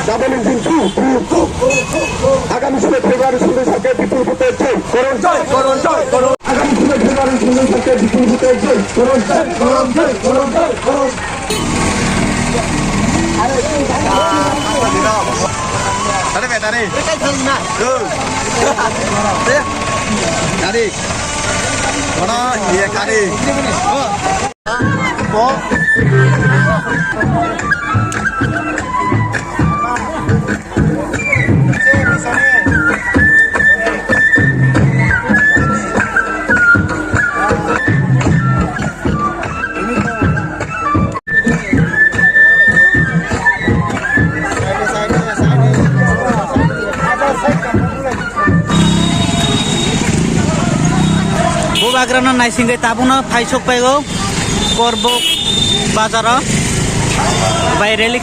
Double engine আগামী 16 ফেব্রুয়ারি সুন্দর সরকার বিপুল ভোটে জয় করুন জয় করুন আগামী 16 ফেব্রুয়ারি সুন্দর সরকার বিপুল ভোটে জয় করুন Tadi bet tadi. Tadi. Mana? Iya tadi. Oh. Bagrana naising kay tabong na paisok pa ko korbo bazara bay relik